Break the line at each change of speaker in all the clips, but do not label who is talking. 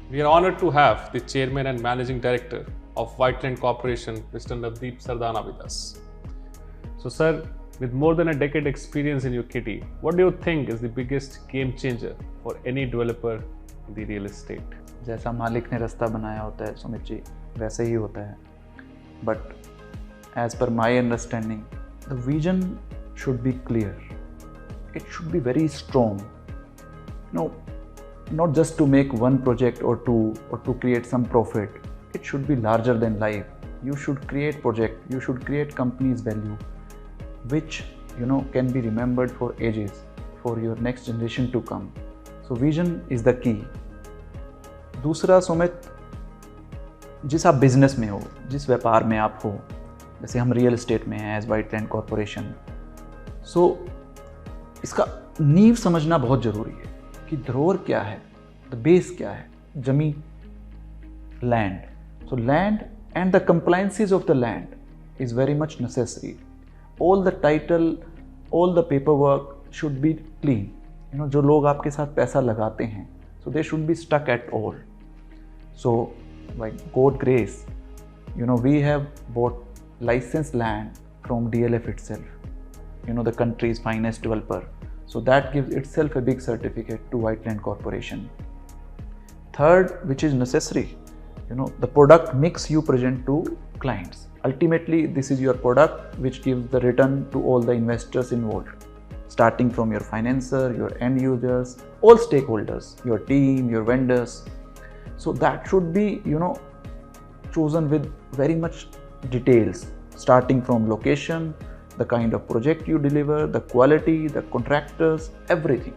We are honored to have the Chairman and Managing Director of Whiteland Corporation, Mr. Navdeep Sardana, with us. So, sir, with more than a decade experience in your kitty, what do you think is the biggest game changer for any developer in the real estate?
जैसा मालिक ने रास्ता बनाया होता है सुमित जी, वैसे ही होता है. But as per my understanding, the vision should be clear. It should be very strong. No, not just to make one project or two, or to create some profit. It should be larger than life. You should create project. You should create company's value, which can be remembered for ages, for your next generation to come. So vision is the key. दूसरा सुमित, जिस आप business में हो, जिस व्यापार में आप हो, जैसे हम रियल एस्टेट में हैं एज व्हाइटलैंड कॉरपोरेशन, सो इसका नींव समझना बहुत ज़रूरी है कि धरोहर क्या है, द बेस क्या है. जमीन, land. So land and the compliances of the land is very much necessary. All the title, all the paper work should be clean. जो लोग आपके साथ पैसा लगाते हैं, so they should be stuck at all. So by God grace, we have bought licensed land from DLF itself, the country's finest developer. So that gives itself a big certificate to Whiteland Corporation. Third, which is necessary, the product mix you present to clients. Ultimately, this is your product which gives the return to all the investors involved, starting from your financer, your end users, all stakeholders, your team, your vendors. So that should be, chosen with very much details, starting from location, the kind of project you deliver, the quality, the contractors, everything.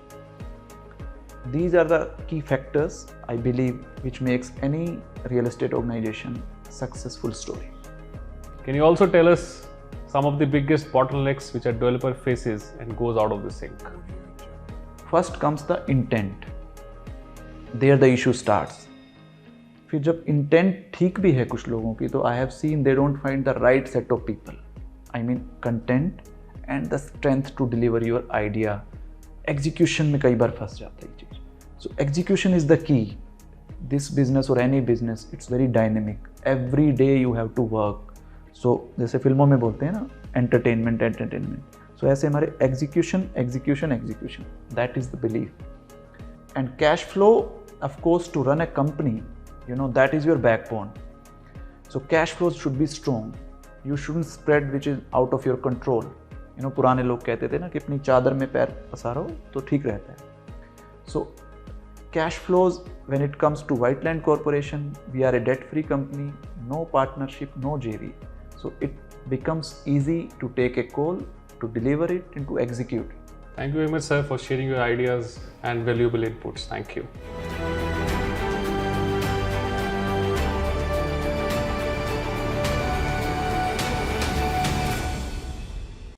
These are the key factors, I believe, which makes any real estate organization successful story.
Can you also tell us some of the biggest bottlenecks which a developer faces and goes out of the sync?
First comes the intent. There the issue starts. फिर जब intent ठीक भी है कुछ लोगों की, तो I have seen they don't find the right set of people. I mean content and the strength to deliver your idea. Execution में कई बार फंस जाता है ये चीज़. So execution is the key. This business or any business, it's very dynamic. Every day you have to work. So जैसे फिल्मों में बोलते हैं ना, entertainment. So ऐसे हमारे execution. That is the belief. And cash flow, of course, to run a company, that is your backbone. So cash flows should be strong. You shouldn't spread which is out of your control. पुराने लोग कहते थे ना कि अपनी चादर में पैर पसारो तो ठीक रहता है. So cash flows, when it comes to Whiteland Corporation, we are a debt-free company, no partnership, no JV. So it becomes easy to take a call, to deliver it, and to execute.
Thank you very much, sir, for sharing your ideas and valuable inputs. Thank you.